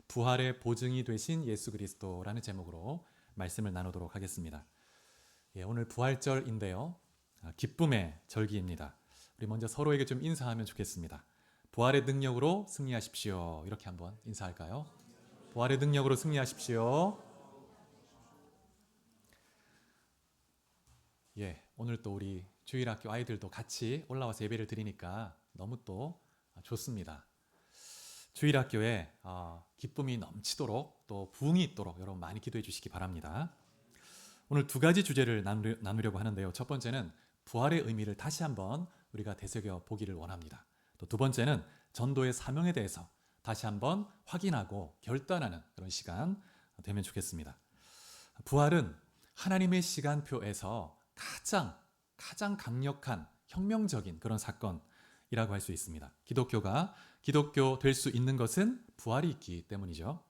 부활의 보증이 되신 예수 그리스도라는 제목으로 말씀을 나누도록 하겠습니다. 오늘 부활절인데요. 기쁨의 절기입니다. 우리 먼저 서로에게 좀 인사하면 좋겠습니다. 부활의 능력으로 승리하십시오. 이렇게 한번 인사할까요? 부활의 능력으로 승리하십시오. 오늘 또 우리 주일학교 아이들도 같이 올라와서 예배를 드리니까 너무 또 좋습니다. 주일학교에 기쁨이 넘치도록 또 부흥이 있도록 여러분 많이 기도해 주시기 바랍니다. 오늘 두 가지 주제를 나누려고 하는데요. 첫 번째는 부활의 의미를 다시 한번 우리가 되새겨 보기를 원합니다. 또 두 번째는 전도의 사명에 대해서 다시 한번 확인하고 결단하는 그런 시간 되면 좋겠습니다. 부활은 하나님의 시간표에서 가장 강력한 혁명적인 그런 사건이라고 할 수 있습니다. 기독교가 기독교 될 수 있는 것은 부활이 있기 때문이죠.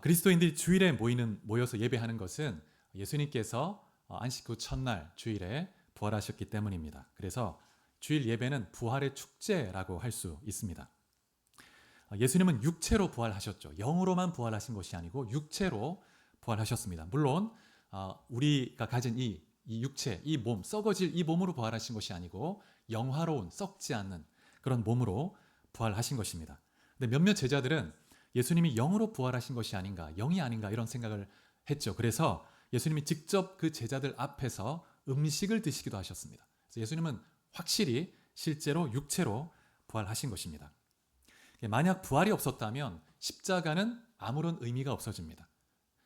그리스도인들이 주일에 모여서 예배하는 것은 예수님께서 안식 후 첫날 주일에 부활하셨기 때문입니다. 그래서 주일 예배는 부활의 축제라고 할 수 있습니다. 예수님은 육체로 부활하셨죠. 영으로만 부활하신 것이 아니고 육체로 부활하셨습니다. 물론 우리가 가진 이 육체, 이 몸, 썩어질 이 몸으로 부활하신 것이 아니고 영화로운 썩지 않는 그런 몸으로 부활하신 것입니다. 근데 몇몇 제자들은 예수님이 영으로 부활하신 것이 아닌가, 영이 아닌가 이런 생각을 했죠. 그래서 예수님이 직접 그 제자들 앞에서 음식을 드시기도 하셨습니다. 그래서 예수님은 확실히 실제로 육체로 부활하신 것입니다. 만약 부활이 없었다면 십자가는 아무런 의미가 없어집니다.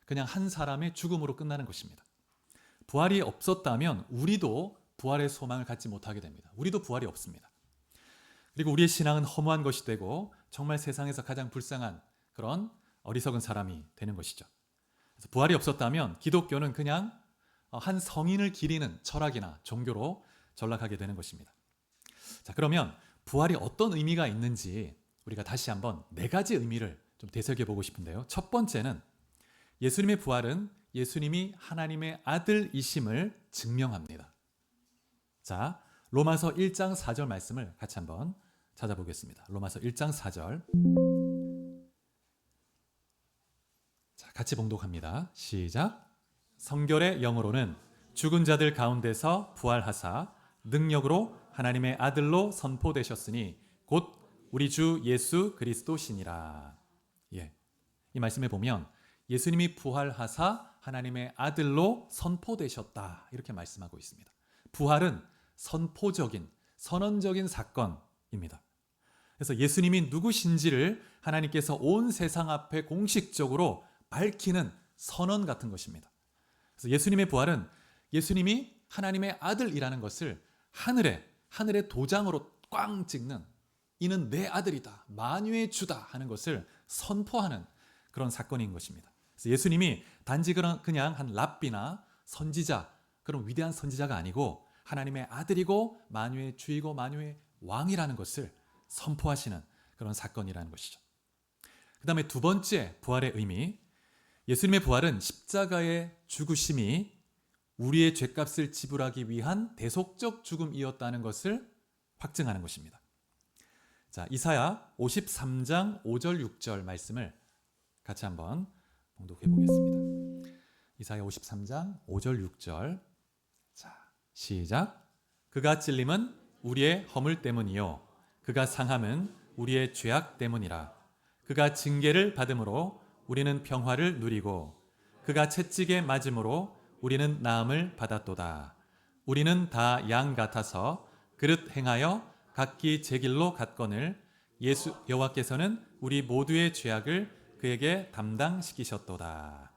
그냥 한 사람의 죽음으로 끝나는 것입니다. 부활이 없었다면 우리도 부활의 소망을 갖지 못하게 됩니다. 우리도 부활이 없습니다. 그리고 우리의 신앙은 허무한 것이 되고 정말 세상에서 가장 불쌍한 그런 어리석은 사람이 되는 것이죠. 그래서 부활이 없었다면 기독교는 그냥 한 성인을 기리는 철학이나 종교로 전락하게 되는 것입니다. 자, 그러면 부활이 어떤 의미가 있는지 우리가 다시 한번 네 가지 의미를 좀 되새겨보고 싶은데요. 첫 번째는 예수님의 부활은 예수님이 하나님의 아들이심을 증명합니다. 자, 로마서 1장 4절 말씀을 같이 한번 찾아보겠습니다. 로마서 1장 4절. 자, 같이 봉독합니다. 시작. 성결의 영으로는 죽은 자들 가운데서 부활하사 능력으로 하나님의 아들로 선포되셨으니 곧 우리 주 예수 그리스도시니라. 이 말씀에 보면 예수님이 부활하사 하나님의 아들로 선포되셨다 이렇게 말씀하고 있습니다. 부활은 선포적인, 선언적인 사건입니다. 그래서 예수님이 누구신지를 하나님께서 온 세상 앞에 공식적으로 밝히는 선언 같은 것입니다. 그래서 예수님의 부활은 예수님이 하나님의 아들이라는 것을 하늘의 도장으로 꽝 찍는 이는 내 아들이다, 만유의 주다 하는 것을 선포하는 그런 사건인 것입니다. 그래서 예수님이 단지 그냥 한 랍비나 선지자, 그런 위대한 선지자가 아니고 하나님의 아들이고 만유의 주이고 만유의 왕이라는 것을 선포하시는 그런 사건이라는 것이죠. 그 다음에 두 번째 부활의 의미, 예수님의 부활은 십자가의 죽으심이 우리의 죄값을 지불하기 위한 대속적 죽음이었다는 것을 확증하는 것입니다. 자, 이사야 53장 5절 6절 말씀을 같이 한번 봉독해 보겠습니다. 이사야 53장 5절 6절. 자, 시작. 그가 찔림은 우리의 허물 때문이요 그가 상함은 우리의 죄악 때문이라. 그가 징계를 받음으로 우리는 평화를 누리고 그가 채찍에 맞음으로 우리는 나음을 받았도다. 우리는 다 양 같아서 그릇 행하여 각기 제 길로 갔거늘 예수 여호와께서는 우리 모두의 죄악을 그에게 담당시키셨도다.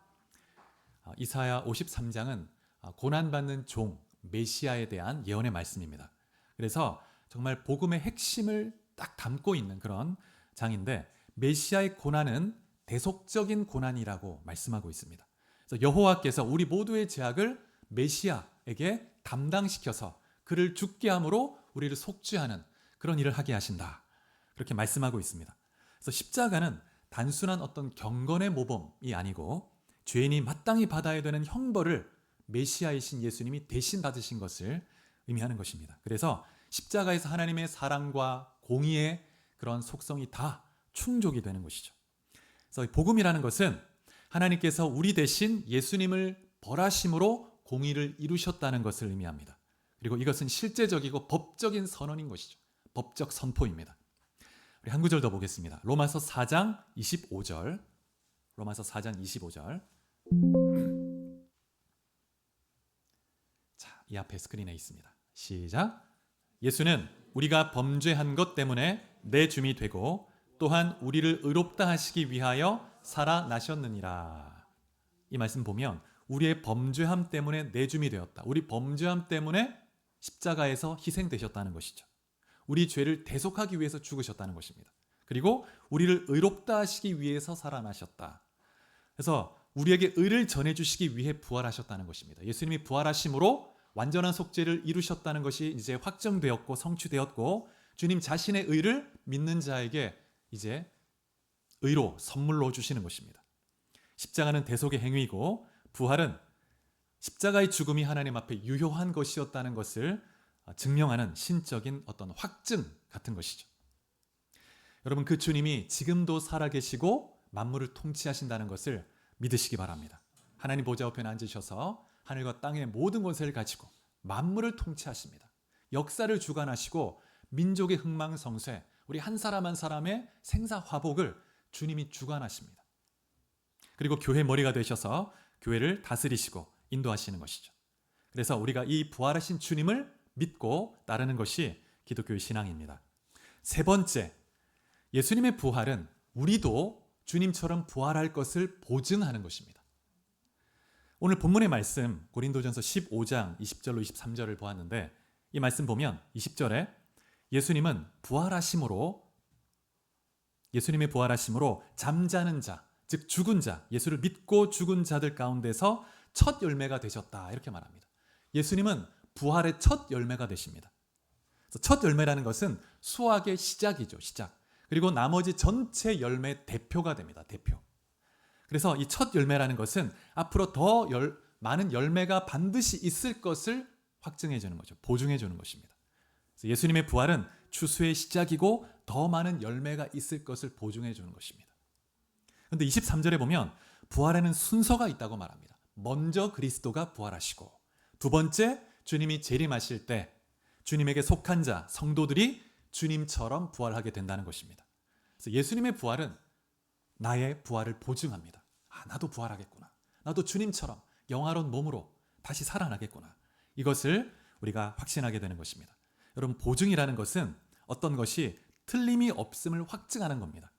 이사야 53장은 고난받는 종 메시아에 대한 예언의 말씀입니다. 그래서 정말 복음의 핵심을 딱 담고 있는 그런 장인데 메시아의 고난은 대속적인 고난이라고 말씀하고 있습니다. 그래서 여호와께서 우리 모두의 죄악을 메시아에게 담당시켜서 그를 죽게 함으로 우리를 속죄하는 그런 일을 하게 하신다. 그렇게 말씀하고 있습니다. 그래서 십자가는 단순한 어떤 경건의 모범이 아니고 죄인이 마땅히 받아야 되는 형벌을 메시아이신 예수님이 대신 받으신 것을 의미하는 것입니다. 그래서 십자가에서 하나님의 사랑과 공의의 그런 속성이 다 충족이 되는 것이죠. 그래서 복음이라는 것은 하나님께서 우리 대신 예수님을 벌하심으로 공의를 이루셨다는 것을 의미합니다. 그리고 이것은 실제적이고 법적인 선언인 것이죠. 법적 선포입니다. 우리 한 구절 더 보겠습니다. 로마서 4장 25절. 로마서 4장 25절. 자, 이 앞에 스크린에 있습니다. 시작. 예수는 우리가 범죄한 것 때문에 내줌이 되고 또한 우리를 의롭다 하시기 위하여 살아나셨느니라. 이 말씀 보면 우리의 범죄함 때문에 내줌이 되었다. 우리 범죄함 때문에 십자가에서 희생되셨다는 것이죠. 우리 죄를 대속하기 위해서 죽으셨다는 것입니다. 그리고 우리를 의롭다 하시기 위해서 살아나셨다. 그래서 우리에게 의를 전해주시기 위해 부활하셨다는 것입니다. 예수님이 부활하심으로 완전한 속죄를 이루셨다는 것이 이제 확정되었고 성취되었고 주님 자신의 의를 믿는 자에게 이제 의로 선물로 주시는 것입니다. 십자가는 대속의 행위이고 부활은 십자가의 죽음이 하나님 앞에 유효한 것이었다는 것을 증명하는 신적인 어떤 확증 같은 것이죠. 여러분, 그 주님이 지금도 살아계시고 만물을 통치하신다는 것을 믿으시기 바랍니다. 하나님 보좌 우편에 앉으셔서 하늘과 땅의 모든 권세를 가지고 만물을 통치하십니다. 역사를 주관하시고 민족의 흥망성쇠, 우리 한 사람 한 사람의 생사화복을 주님이 주관하십니다. 그리고 교회 머리가 되셔서 교회를 다스리시고 인도하시는 것이죠. 그래서 우리가 이 부활하신 주님을 믿고 따르는 것이 기독교의 신앙입니다. 세 번째, 예수님의 부활은 우리도 주님처럼 부활할 것을 보증하는 것입니다. 오늘 본문의 말씀 고린도전서 15장 20절로 23절을 보았는데 이 말씀 보면 20절에 예수님의 부활하심으로 잠자는 자, 즉 죽은 자, 예수를 믿고 죽은 자들 가운데서 첫 열매가 되셨다 이렇게 말합니다. 예수님은 부활의 첫 열매가 되십니다. 첫 열매라는 것은 수확의 시작이죠. 시작. 그리고 나머지 전체 열매의 대표가 됩니다. 대표. 그래서 이 첫 열매라는 것은 앞으로 더 많은 열매가 반드시 있을 것을 확증해 주는 거죠. 보증해 주는 것입니다. 그래서 예수님의 부활은 추수의 시작이고 더 많은 열매가 있을 것을 보증해 주는 것입니다. 그런데 23절에 보면 부활에는 순서가 있다고 말합니다. 먼저 그리스도가 부활하시고 두 번째 주님이 재림하실 때 주님에게 속한 자, 성도들이 주님처럼 부활하게 된다는 것입니다. 그래서 예수님의 부활은 나의 부활을 보증합니다. 나도 부활하겠구나. 나도 주님처럼 영화로운 몸으로 다시 살아나겠구나. 이것을 우리가 확신하게 되는 것입니다. 여러분, 보증이라는 것은 어떤 것이 틀림이 없음을 확증하는 겁니다.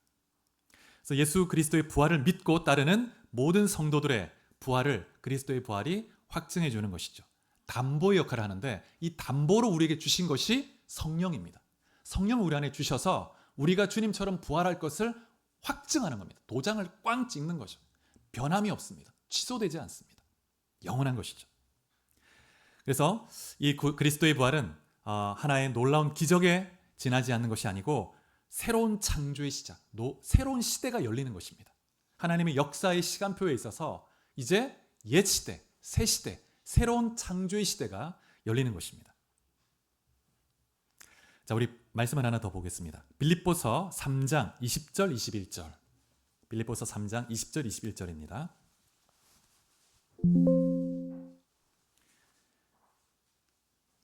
그래서 예수 그리스도의 부활을 믿고 따르는 모든 성도들의 부활을 그리스도의 부활이 확증해 주는 것이죠. 담보의 역할을 하는데 이 담보로 우리에게 주신 것이 성령입니다. 성령을 우리 안에 주셔서 우리가 주님처럼 부활할 것을 확증하는 겁니다. 도장을 꽝 찍는 거죠. 변함이 없습니다. 취소되지 않습니다. 영원한 것이죠. 그래서 이 그리스도의 부활은 하나의 놀라운 기적에 지나지 않는 것이 아니고 새로운 창조의 시작, 새로운 시대가 열리는 것입니다. 하나님의 역사의 시간표에 있어서 이제 옛 시대, 새 시대, 새로운 창조의 시대가 열리는 것입니다. 자, 우리 말씀을 하나 더 보겠습니다. 빌립보서 3장 20절 21절. 빌립보서 3장 20절 21절입니다.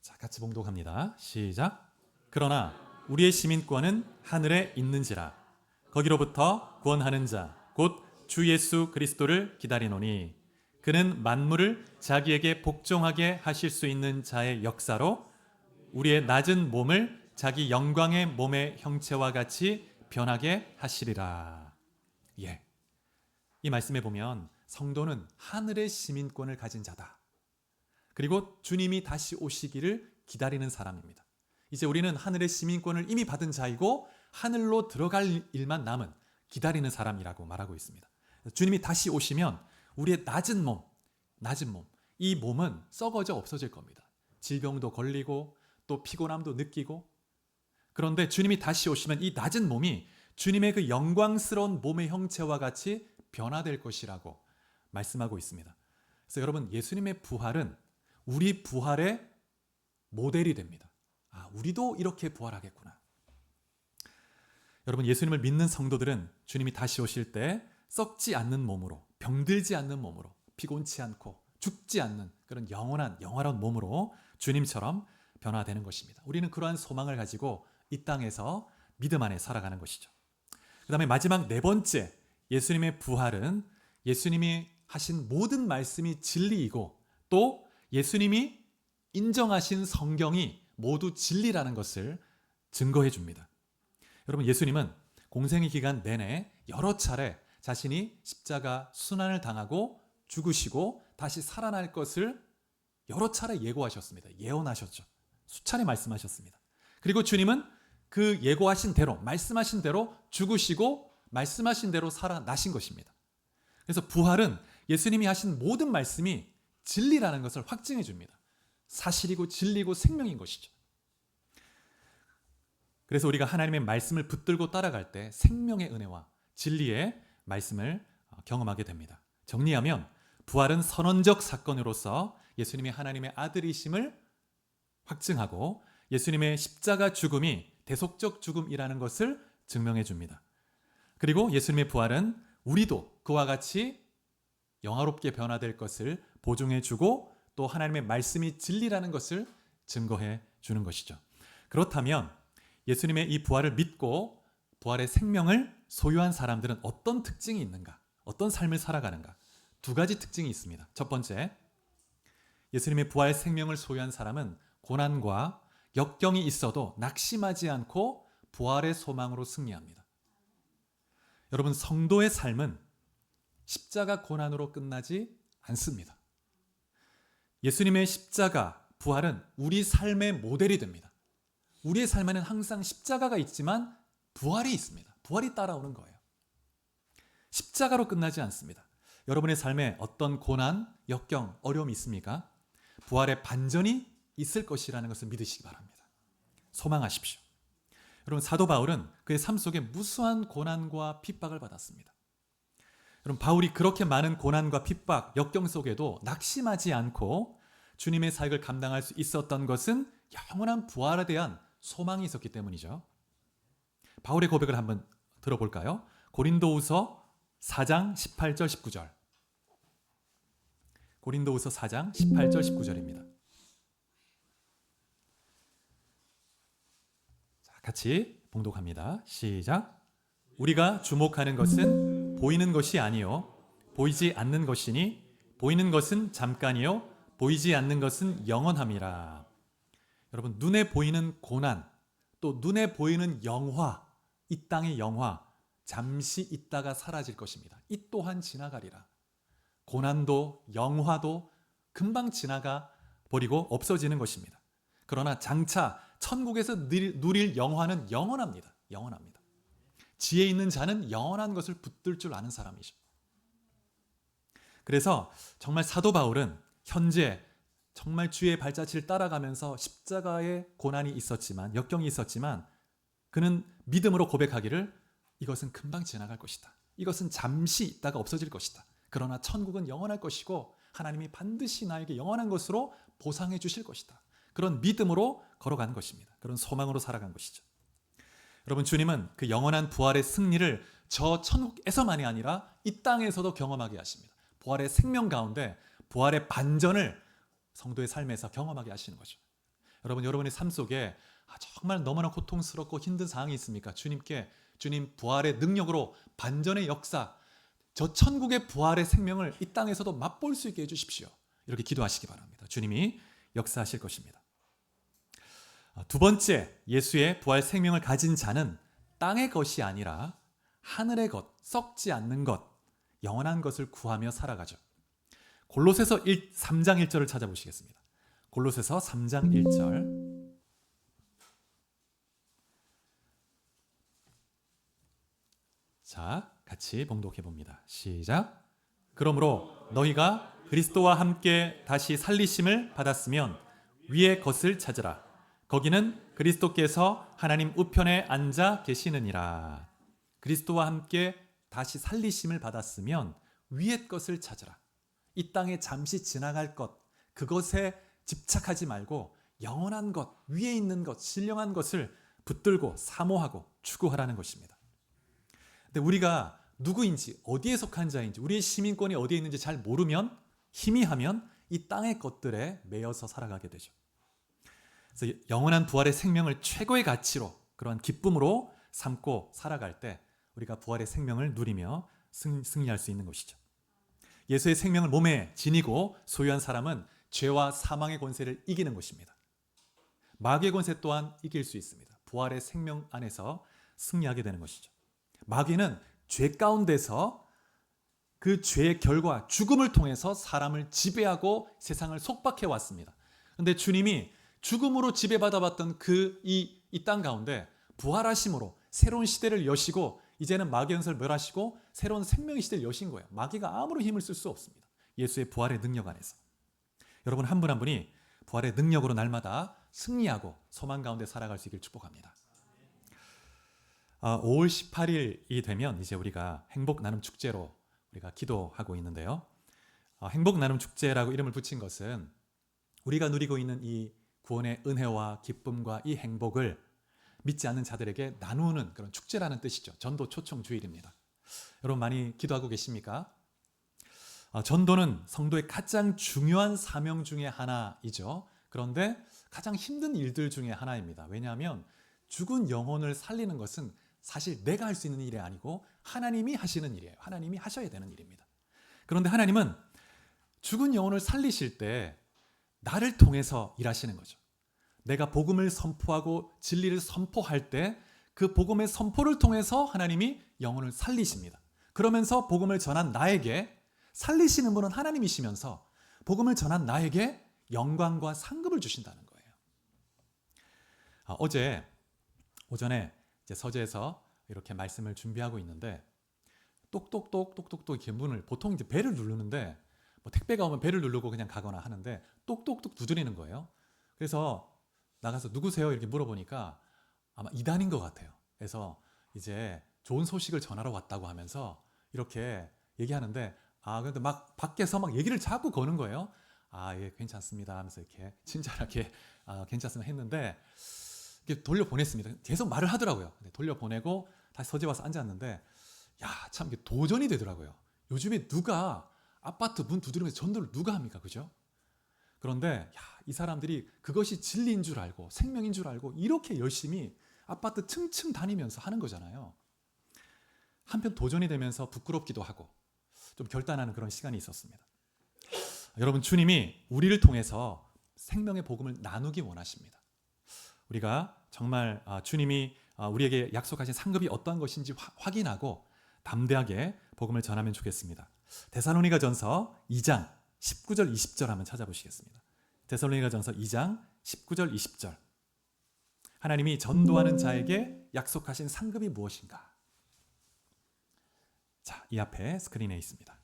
자, 같이 봉독합니다. 시작. 그러나 우리의 시민권은 하늘에 있는지라 거기로부터 구원하는 자 곧 주 예수 그리스도를 기다리노니 그는 만물을 자기에게 복종하게 하실 수 있는 자의 역사로 우리의 낮은 몸을 자기 영광의 몸의 형체와 같이 변하게 하시리라. 예. 이 말씀에 보면 성도는 하늘의 시민권을 가진 자다. 그리고 주님이 다시 오시기를 기다리는 사람입니다. 이제 우리는 하늘의 시민권을 이미 받은 자이고 하늘로 들어갈 일만 남은 기다리는 사람이라고 말하고 있습니다. 주님이 다시 오시면 우리의 낮은 몸, 이 몸은 썩어져 없어질 겁니다. 질병도 걸리고 또 피곤함도 느끼고, 그런데 주님이 다시 오시면 이 낮은 몸이 주님의 그 영광스러운 몸의 형체와 같이 변화될 것이라고 말씀하고 있습니다. 그래서 여러분, 예수님의 부활은 우리 부활의 모델이 됩니다. 우리도 이렇게 부활하겠구나. 여러분, 예수님을 믿는 성도들은 주님이 다시 오실 때 썩지 않는 몸으로, 병들지 않는 몸으로, 피곤치 않고 죽지 않는 그런 영원한 몸으로 주님처럼 변화되는 것입니다. 우리는 그러한 소망을 가지고 이 땅에서 믿음 안에 살아가는 것이죠. 그 다음에 마지막 네 번째, 예수님의 부활은 예수님이 하신 모든 말씀이 진리이고 또 예수님이 인정하신 성경이 모두 진리라는 것을 증거해 줍니다. 여러분, 예수님은 공생의 기간 내내 여러 차례 자신이 십자가 순환을 당하고 죽으시고 다시 살아날 것을 여러 차례 예고하셨습니다. 예언하셨죠. 수차례 말씀하셨습니다. 그리고 주님은 그 예고하신 대로, 말씀하신 대로 죽으시고 말씀하신 대로 살아나신 것입니다. 그래서 부활은 예수님이 하신 모든 말씀이 진리라는 것을 확증해 줍니다. 사실이고 진리고 생명인 것이죠. 그래서 우리가 하나님의 말씀을 붙들고 따라갈 때 생명의 은혜와 진리의 말씀을 경험하게 됩니다. 정리하면 부활은 선언적 사건으로서 예수님이 하나님의 아들이심을 확증하고 예수님의 십자가 죽음이 대속적 죽음이라는 것을 증명해 줍니다. 그리고 예수님의 부활은 우리도 그와 같이 영화롭게 변화될 것을 보증해 주고 또 하나님의 말씀이 진리라는 것을 증거해 주는 것이죠. 그렇다면 예수님의 이 부활을 믿고 부활의 생명을 소유한 사람들은 어떤 특징이 있는가? 어떤 삶을 살아가는가? 두 가지 특징이 있습니다. 첫 번째, 예수님의 부활 생명을 소유한 사람은 고난과 역경이 있어도 낙심하지 않고 부활의 소망으로 승리합니다. 여러분, 성도의 삶은 십자가 고난으로 끝나지 않습니다. 예수님의 십자가 부활은 우리 삶의 모델이 됩니다. 우리의 삶에는 항상 십자가가 있지만 부활이 있습니다. 부활이 따라오는 거예요. 십자가로 끝나지 않습니다. 여러분의 삶에 어떤 고난, 역경, 어려움이 있습니까? 부활의 반전이 있을 것이라는 것을 믿으시기 바랍니다. 소망하십시오. 여러분, 사도 바울은 그의 삶 속에 무수한 고난과 핍박을 받았습니다. 여러분, 바울이 그렇게 많은 고난과 핍박, 역경 속에도 낙심하지 않고 주님의 사역을 감당할 수 있었던 것은 영원한 부활에 대한 소망이 있었기 때문이죠. 바울의 고백을 한번 들어볼까요? 고린도후서 4장 18절 19절. 고린도후서 4장 18절 19절입니다. 자, 같이 봉독합니다. 시작. 우리가 주목하는 것은 보이는 것이 아니요 보이지 않는 것이니 보이는 것은 잠깐이요 보이지 않는 것은 영원함이라. 여러분, 눈에 보이는 고난, 또 눈에 보이는 영화, 이 땅의 영화, 잠시 있다가 사라질 것입니다. 이 또한 지나가리라. 고난도 영화도 금방 지나가 버리고 없어지는 것입니다. 그러나 장차 천국에서 누릴 영화는 영원합니다. 영원합니다. 지혜 있는 자는 영원한 것을 붙들 줄 아는 사람이죠. 그래서 정말 사도 바울은 현재 정말 주의 발자취를 따라가면서 십자가의 고난이 있었지만, 역경이 있었지만 그는 믿음으로 고백하기를 이것은 금방 지나갈 것이다. 이것은 잠시 있다가 없어질 것이다. 그러나 천국은 영원할 것이고 하나님이 반드시 나에게 영원한 것으로 보상해 주실 것이다. 그런 믿음으로 걸어가는 것입니다. 그런 소망으로 살아간 것이죠. 여러분, 주님은 그 영원한 부활의 승리를 저 천국에서만이 아니라 이 땅에서도 경험하게 하십니다. 부활의 생명 가운데 부활의 반전을 성도의 삶에서 경험하게 하시는 거죠. 여러분, 여러분의 삶 속에 정말 너무나 고통스럽고 힘든 상황이 있습니까? 주님께 주님 부활의 능력으로 반전의 역사, 저 천국의 부활의 생명을 이 땅에서도 맛볼 수 있게 해주십시오. 이렇게 기도하시기 바랍니다. 주님이 역사하실 것입니다. 두 번째, 예수의 부활 생명을 가진 자는 땅의 것이 아니라 하늘의 것, 썩지 않는 것, 영원한 것을 구하며 살아가죠. 골로새서 3장 1절을 찾아보시겠습니다. 골로새서 3장 1절. 자, 같이 봉독해 봅니다. 시작. 그러므로 너희가 그리스도와 함께 다시 살리심을 받았으면 위의 것을 찾으라. 거기는 그리스도께서 하나님 우편에 앉아 계시느니라. 그리스도와 함께 다시 살리심을 받았으면 위의 것을 찾으라. 이 땅에 잠시 지나갈 것, 그것에 집착하지 말고 영원한 것, 위에 있는 것, 신령한 것을 붙들고 사모하고 추구하라는 것입니다. 근데 우리가 누구인지, 어디에 속한 자인지, 우리의 시민권이 어디에 있는지 잘 모르면, 희미하면 이 땅의 것들에 매여서 살아가게 되죠. 그래서 영원한 부활의 생명을 최고의 가치로, 그러한 기쁨으로 삼고 살아갈 때 우리가 부활의 생명을 누리며 승리할 수 있는 것이죠. 예수의 생명을 몸에 지니고 소유한 사람은 죄와 사망의 권세를 이기는 것입니다. 마귀의 권세 또한 이길 수 있습니다. 부활의 생명 안에서 승리하게 되는 것이죠. 마귀는 죄 가운데서 그 죄의 결과 죽음을 통해서 사람을 지배하고 세상을 속박해 왔습니다. 그런데 주님이 죽음으로 지배받아봤던 이 땅 가운데 부활하심으로 새로운 시대를 여시고 이제는 마귀의 권세를 멸하시고 새로운 생명의 시대를 여신 거예요. 마귀가 아무런 힘을 쓸 수 없습니다. 예수의 부활의 능력 안에서. 여러분 한 분 한 분이 부활의 능력으로 날마다 승리하고 소망 가운데 살아갈 수 있기를 축복합니다. 5월 18일이 되면 이제 우리가 행복 나눔 축제로 우리가 기도하고 있는데요. 행복 나눔 축제라고 이름을 붙인 것은 우리가 누리고 있는 이 구원의 은혜와 기쁨과 이 행복을 믿지 않는 자들에게 나누는 그런 축제라는 뜻이죠. 전도 초청 주일입니다. 여러분 많이 기도하고 계십니까? 전도는 성도의 가장 중요한 사명 중에 하나이죠. 그런데 가장 힘든 일들 중에 하나입니다. 왜냐하면 죽은 영혼을 살리는 것은 사실 내가 할 수 있는 일이 아니고 하나님이 하시는 일이에요. 하나님이 하셔야 되는 일입니다. 그런데 하나님은 죽은 영혼을 살리실 때 나를 통해서 일하시는 거죠. 내가 복음을 선포하고 진리를 선포할 때 그 복음의 선포를 통해서 하나님이 영혼을 살리십니다. 그러면서 복음을 전한 나에게 살리시는 분은 하나님이시면서 복음을 전한 나에게 영광과 상급을 주신다는 거예요. 어제 오전에 이제 서재에서 이렇게 말씀을 준비하고 있는데 똑똑똑 이렇게 문을 보통 이제 벨을 누르는데 뭐 택배가 오면 벨을 누르고 그냥 가거나 하는데 똑똑똑 두드리는 거예요. 그래서 나가서 누구세요? 이렇게 물어보니까 아마 이단인 것 같아요. 그래서 이제 좋은 소식을 전하러 왔다고 하면서 이렇게 얘기하는데 그런데 막 밖에서 막 얘기를 자꾸 거는 거예요. 예, 괜찮습니다 하면서 이렇게 친절하게 괜찮습니다 했는데 이렇게 돌려보냈습니다. 계속 말을 하더라고요. 돌려보내고 다시 서재 와서 앉았는데 참 이게 도전이 되더라고요. 요즘에 누가 아파트 문 두드리면서 전도를 누가 합니까? 그죠? 그런데 이 사람들이 그것이 진리인 줄 알고 생명인 줄 알고 이렇게 열심히 아파트 층층 다니면서 하는 거잖아요. 한편 도전이 되면서 부끄럽기도 하고 좀 결단하는 그런 시간이 있었습니다. 여러분 주님이 우리를 통해서 생명의 복음을 나누기 원하십니다. 우리가 정말 주님이 우리에게 약속하신 상급이 어떠한 것인지 확인하고 담대하게 복음을 전하면 좋겠습니다. 데살로니가전서 2장 19절 20절 한번 찾아보시겠습니다. 데살로니가전서 2장 19절 20절. 하나님이 전도하는 자에게 약속하신 상급이 무엇인가? 자, 이 앞에 스크린에 있습니다.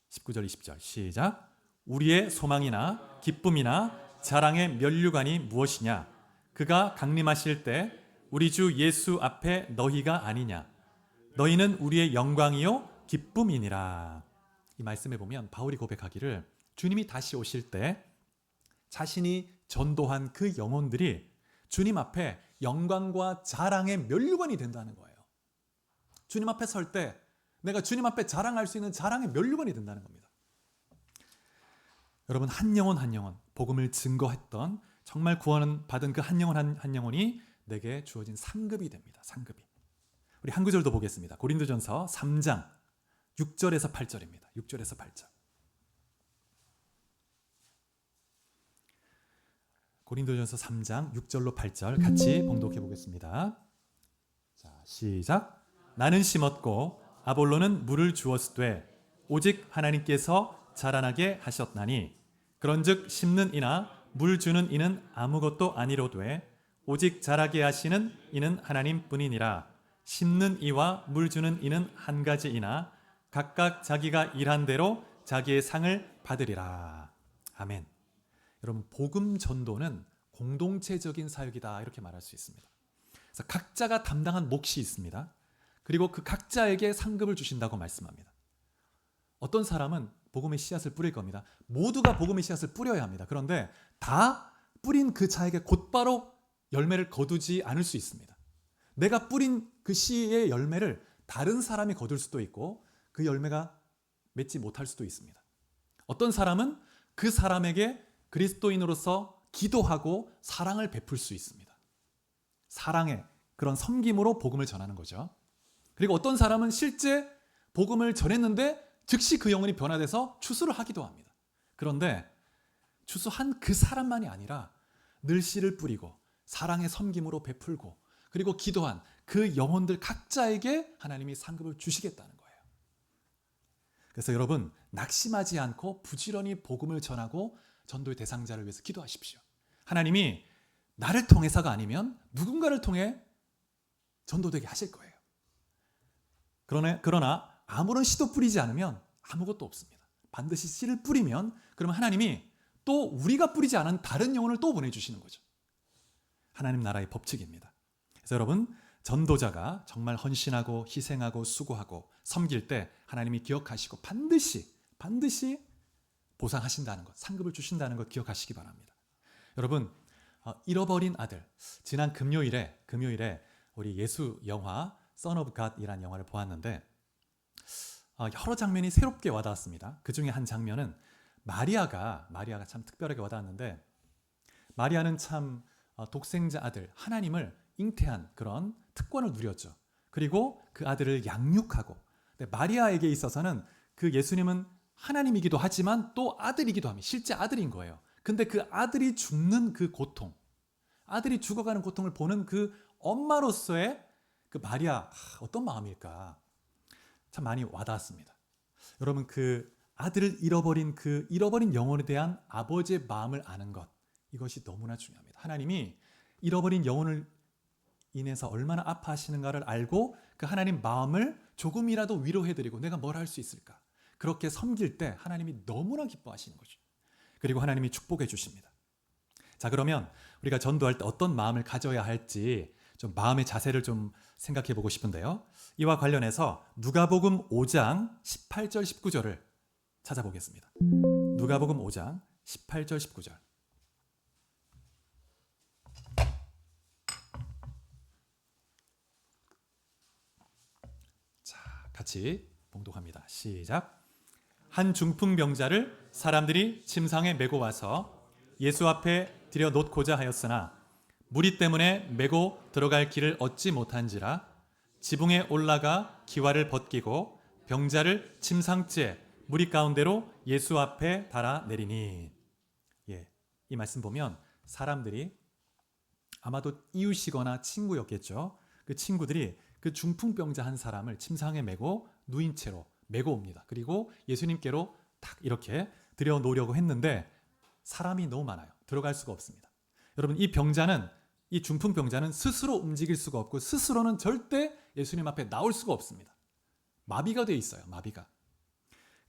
19절 20절 시작. 우리의 소망이나 기쁨이나 자랑의 면류관이 무엇이냐? 그가 강림하실 때 우리 주 예수 앞에 너희가 아니냐? 너희는 우리의 영광이요 기쁨이니라. 이 말씀에 보면 바울이 고백하기를 주님이 다시 오실 때 자신이 전도한 그 영혼들이 주님 앞에 영광과 자랑의 면류관이 된다는 거예요. 주님 앞에 설 때 내가 주님 앞에 자랑할 수 있는 자랑의 면류관이 된다는 겁니다. 여러분 한 영혼 한 영혼 복음을 증거했던 정말 구원 받은 그 한 영혼 한 영혼이 내게 주어진 상급이 됩니다. 상급이. 우리 한 구절 더 보겠습니다. 고린도전서 3장 6절에서 8절입니다. 6절에서 8절. 고린도전서 3장 6절로 8절 같이 봉독해 보겠습니다. 자, 시작. 나는 심었고 아볼로는 물을 주었으되 오직 하나님께서 자라나게 하셨나니 그런즉 심는 이나 물 주는 이는 아무것도 아니로되 오직 자라게 하시는 이는 하나님뿐이니라. 심는 이와 물 주는 이는 한 가지이나 각각 자기가 일한 대로 자기의 상을 받으리라. 아멘. 여러분 복음 전도는 공동체적인 사역이다 이렇게 말할 수 있습니다. 그래서 각자가 담당한 몫이 있습니다. 그리고 그 각자에게 상급을 주신다고 말씀합니다. 어떤 사람은 복음의 씨앗을 뿌릴 겁니다. 모두가 복음의 씨앗을 뿌려야 합니다. 그런데 다 뿌린 그 자에게 곧바로 열매를 거두지 않을 수 있습니다. 내가 뿌린 그 씨의 열매를 다른 사람이 거둘 수도 있고 그 열매가 맺지 못할 수도 있습니다. 어떤 사람은 그 사람에게 그리스도인으로서 기도하고 사랑을 베풀 수 있습니다. 사랑의 그런 섬김으로 복음을 전하는 거죠. 그리고 어떤 사람은 실제 복음을 전했는데 즉시 그 영혼이 변화돼서 추수를 하기도 합니다. 그런데 추수한 그 사람만이 아니라 늘 씨를 뿌리고 사랑의 섬김으로 베풀고 그리고 기도한 그 영혼들 각자에게 하나님이 상급을 주시겠다는 거예요. 그래서 여러분 낙심하지 않고 부지런히 복음을 전하고 전도의 대상자를 위해서 기도하십시오. 하나님이 나를 통해서가 아니면 누군가를 통해 전도되게 하실 거예요. 그러나 아무런 씨도 뿌리지 않으면 아무것도 없습니다. 반드시 씨를 뿌리면 그러면 하나님이 또 우리가 뿌리지 않은 다른 영혼을 또 보내주시는 거죠. 하나님 나라의 법칙입니다. 그래서 여러분 전도자가 정말 헌신하고 희생하고 수고하고 섬길 때 하나님이 기억하시고 반드시 보상하신다는 것, 상급을 주신다는 것 기억하시기 바랍니다. 여러분 잃어버린 아들, 지난 금요일에 우리 예수 영화 Son of God이라는 영화를 보았는데 여러 장면이 새롭게 와닿았습니다. 그 중에 한 장면은 마리아가 참 특별하게 와닿았는데 마리아는 참 독생자 아들 하나님을 잉태한 그런 특권을 누렸죠. 그리고 그 아들을 양육하고 마리아에게 있어서는 그 예수님은 하나님이기도 하지만 또 아들이기도 합니다. 실제 아들인 거예요. 근데 그 아들이 죽는 그 고통, 아들이 죽어가는 고통을 보는 그 엄마로서의 그 마리아 어떤 마음일까 참 많이 와닿았습니다. 여러분 그 아들을 잃어버린 영혼에 대한 아버지의 마음을 아는 것 이것이 너무나 중요합니다. 하나님이 잃어버린 영혼을 인해서 얼마나 아파하시는가를 알고 그 하나님 마음을 조금이라도 위로해드리고 내가 뭘 할 수 있을까 그렇게 섬길 때 하나님이 너무나 기뻐하시는 거죠. 그리고 하나님이 축복해 주십니다. 자 그러면 우리가 전도할 때 어떤 마음을 가져야 할지 좀 마음의 자세를 좀 생각해 보고 싶은데요. 이와 관련해서 누가복음 5장 18절 19절을 찾아보겠습니다. 누가복음 5장 18절 19절. 자, 같이 봉독합니다. 시작. 한 중풍병자를 사람들이 침상에 메고 와서 예수 앞에 들여놓고자 하였으나 무리 때문에 메고 들어갈 길을 얻지 못한지라 지붕에 올라가 기와를 벗기고 병자를 침상째 무리 가운데로 예수 앞에 달아 내리니. 이 말씀 보면 사람들이 아마도 이웃이거나 친구였겠죠. 그 친구들이 그 중풍병자 한 사람을 침상에 메고 누인 채로 메고 옵니다. 그리고 예수님께로 딱 이렇게 들여놓으려고 했는데 사람이 너무 많아요. 들어갈 수가 없습니다. 여러분 이 중풍병자는 스스로 움직일 수가 없고 스스로는 절대 예수님 앞에 나올 수가 없습니다. 마비가 돼 있어요. 마비가.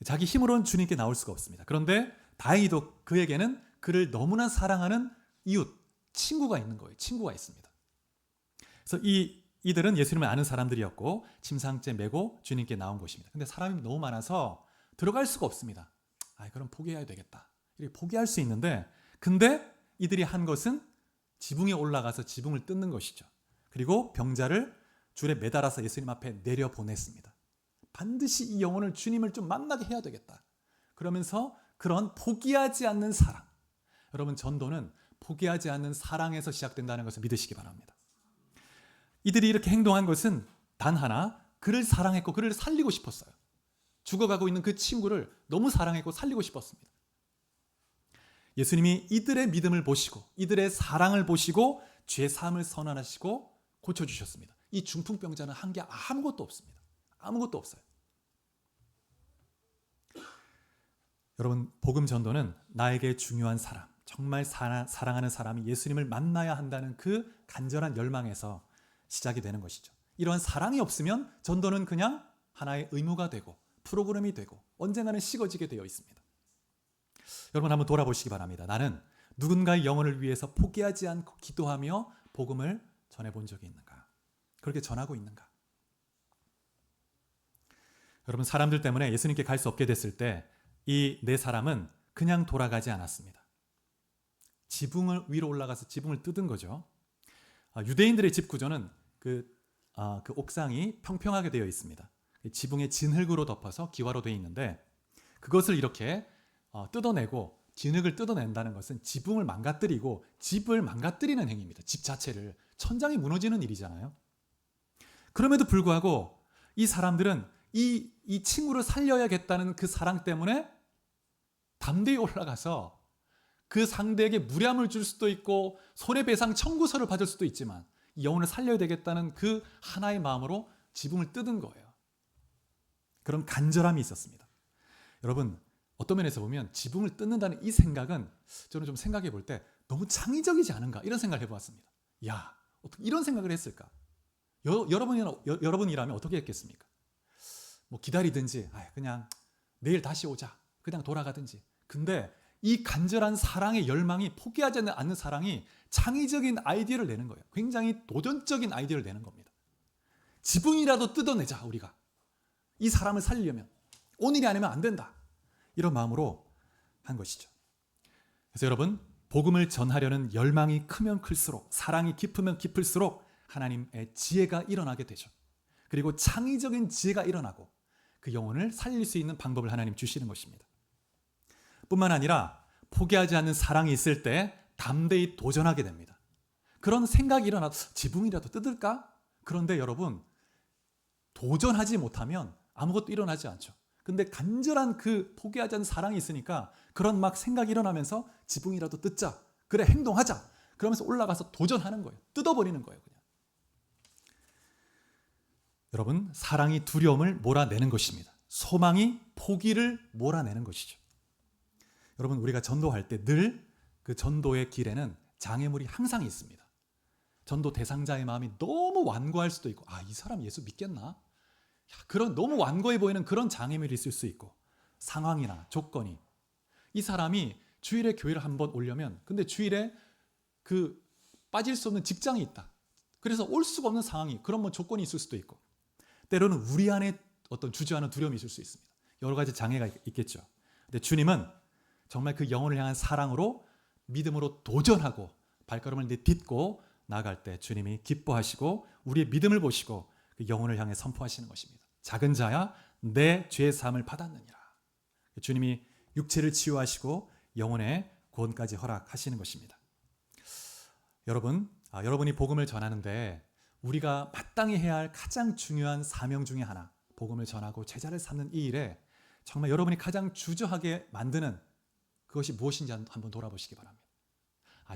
자기 힘으로는 주님께 나올 수가 없습니다. 그런데 다행히도 그에게는 그를 너무나 사랑하는 이웃, 친구가 있는 거예요. 친구가 있습니다. 그래서 이들은 예수님을 아는 사람들이었고 침상째 메고 주님께 나온 것입니다. 근데 사람이 너무 많아서 들어갈 수가 없습니다. 그럼 포기해야 되겠다. 이렇게 포기할 수 있는데 근데 이들이 한 것은 지붕에 올라가서 지붕을 뜯는 것이죠. 그리고 병자를 줄에 매달아서 예수님 앞에 내려보냈습니다. 반드시 이 영혼을 주님을 좀 만나게 해야 되겠다. 그러면서 그런 포기하지 않는 사랑. 여러분 전도는 포기하지 않는 사랑에서 시작된다는 것을 믿으시기 바랍니다. 이들이 이렇게 행동한 것은 단 하나 그를 사랑했고 그를 살리고 싶었어요. 죽어가고 있는 그 친구를 너무 사랑했고 살리고 싶었습니다. 예수님이 이들의 믿음을 보시고 이들의 사랑을 보시고 죄 사함을 선언하시고 고쳐주셨습니다. 이 중풍병자는 한 게 아무것도 없습니다. 아무것도 없어요. 여러분 복음 전도는 나에게 중요한 사람, 정말 사랑하는 사람이 예수님을 만나야 한다는 그 간절한 열망에서 시작이 되는 것이죠. 이러한 사랑이 없으면 전도는 그냥 하나의 의무가 되고 프로그램이 되고 언젠가는 식어지게 되어 있습니다. 여러분 한번 돌아보시기 바랍니다. 나는 누군가의 영혼을 위해서 포기하지 않고 기도하며 복음을 전해본 적이 있는가? 그렇게 전하고 있는가? 여러분 사람들 때문에 예수님께 갈 수 없게 됐을 때 이 네 사람은 그냥 돌아가지 않았습니다. 지붕을 위로 올라가서 지붕을 뜯은 거죠. 유대인들의 집 구조는 그 그 옥상이 평평하게 되어 있습니다. 지붕에 진흙으로 덮어서 기와로 되어 있는데 그것을 이렇게 뜯어내고 진흙을 뜯어낸다는 것은 지붕을 망가뜨리고 집을 망가뜨리는 행위입니다. 집 자체를. 천장이 무너지는 일이잖아요. 그럼에도 불구하고 이 사람들은 이 친구를 살려야겠다는 그 사랑 때문에 담대히 올라가서 그 상대에게 무례함을 줄 수도 있고 손해배상 청구서를 받을 수도 있지만 이 영혼을 살려야 되겠다는 그 하나의 마음으로 지붕을 뜯은 거예요. 그런 간절함이 있었습니다. 여러분, 어떤 면에서 보면 지붕을 뜯는다는 이 생각은 저는 좀 생각해 볼 때 너무 창의적이지 않은가 이런 생각을 해보았습니다. 야, 어떻게 이런 생각을 했을까? 여러분이라면 어떻게 했겠습니까? 뭐 기다리든지 그냥 내일 다시 오자 그냥 돌아가든지. 근데 이 간절한 사랑의 열망이, 포기하지 않는 사랑이 창의적인 아이디어를 내는 거예요. 굉장히 도전적인 아이디어를 내는 겁니다. 지붕이라도 뜯어내자 우리가. 이 사람을 살리려면 오늘이 아니면 안 된다. 이런 마음으로 한 것이죠. 그래서 여러분, 복음을 전하려는 열망이 크면 클수록, 사랑이 깊으면 깊을수록 하나님의 지혜가 일어나게 되죠. 그리고 창의적인 지혜가 일어나고 그 영혼을 살릴 수 있는 방법을 하나님 주시는 것입니다. 뿐만 아니라 포기하지 않는 사랑이 있을 때 담대히 도전하게 됩니다. 그런 생각이 일어나도 지붕이라도 뜯을까? 그런데 여러분, 도전하지 못하면 아무것도 일어나지 않죠. 근데 간절한 그 포기하지 않는 사랑이 있으니까 그런 막 생각이 일어나면서 지붕이라도 뜯자. 그래, 행동하자. 그러면서 올라가서 도전하는 거예요. 뜯어버리는 거예요, 그냥. 여러분, 사랑이 두려움을 몰아내는 것입니다. 소망이 포기를 몰아내는 것이죠. 여러분, 우리가 전도할 때 늘 그 전도의 길에는 장애물이 항상 있습니다. 전도 대상자의 마음이 너무 완고할 수도 있고, 이 사람 예수 믿겠나? 그런 너무 완고해 보이는 그런 장애물이 있을 수 있고, 상황이나 조건이, 이 사람이 주일에 교회를 한번 오려면 근데 주일에 그 빠질 수 없는 직장이 있다. 그래서 올 수가 없는 상황이, 그런 뭐 조건이 있을 수도 있고, 때로는 우리 안에 어떤 주저하는 두려움이 있을 수 있습니다. 여러 가지 장애가 있겠죠. 근데 주님은 정말 그 영혼을 향한 사랑으로 믿음으로 도전하고 발걸음을 내딛고 나아갈 때 주님이 기뻐하시고 우리의 믿음을 보시고 그 영혼을 향해 선포하시는 것입니다. 작은 자야 내 죄의 사함을 받았느니라. 주님이 육체를 치유하시고 영혼의 구원까지 허락하시는 것입니다. 여러분, 여러분이 복음을 전하는데 우리가 마땅히 해야 할 가장 중요한 사명 중에 하나, 복음을 전하고 제자를 삼는 이 일에 정말 여러분이 가장 주저하게 만드는 그것이 무엇인지 한번 돌아보시기 바랍니다.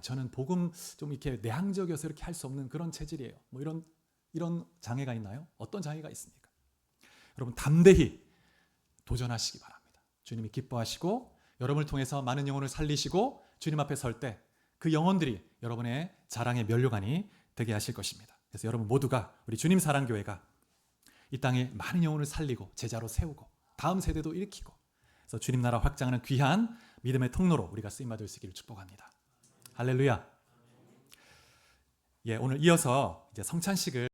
저는 복음 좀 이렇게 내향적이어서 이렇게 할 수 없는 그런 체질이에요. 뭐 이런 장애가 있나요? 어떤 장애가 있습니까? 여러분, 담대히 도전하시기 바랍니다. 주님이 기뻐하시고 여러분을 통해서 많은 영혼을 살리시고 주님 앞에 설 때 그 영혼들이 여러분의 자랑의 면류관이 되게 하실 것입니다. 그래서 여러분 모두가, 우리 주님 사랑교회가 이 땅에 많은 영혼을 살리고 제자로 세우고 다음 세대도 일으키고, 그래서 주님 나라 확장하는 귀한 믿음의 통로로 우리가 쓰임받을 수 있기를 축복합니다. 할렐루야. 오늘 이어서 이제 성찬식을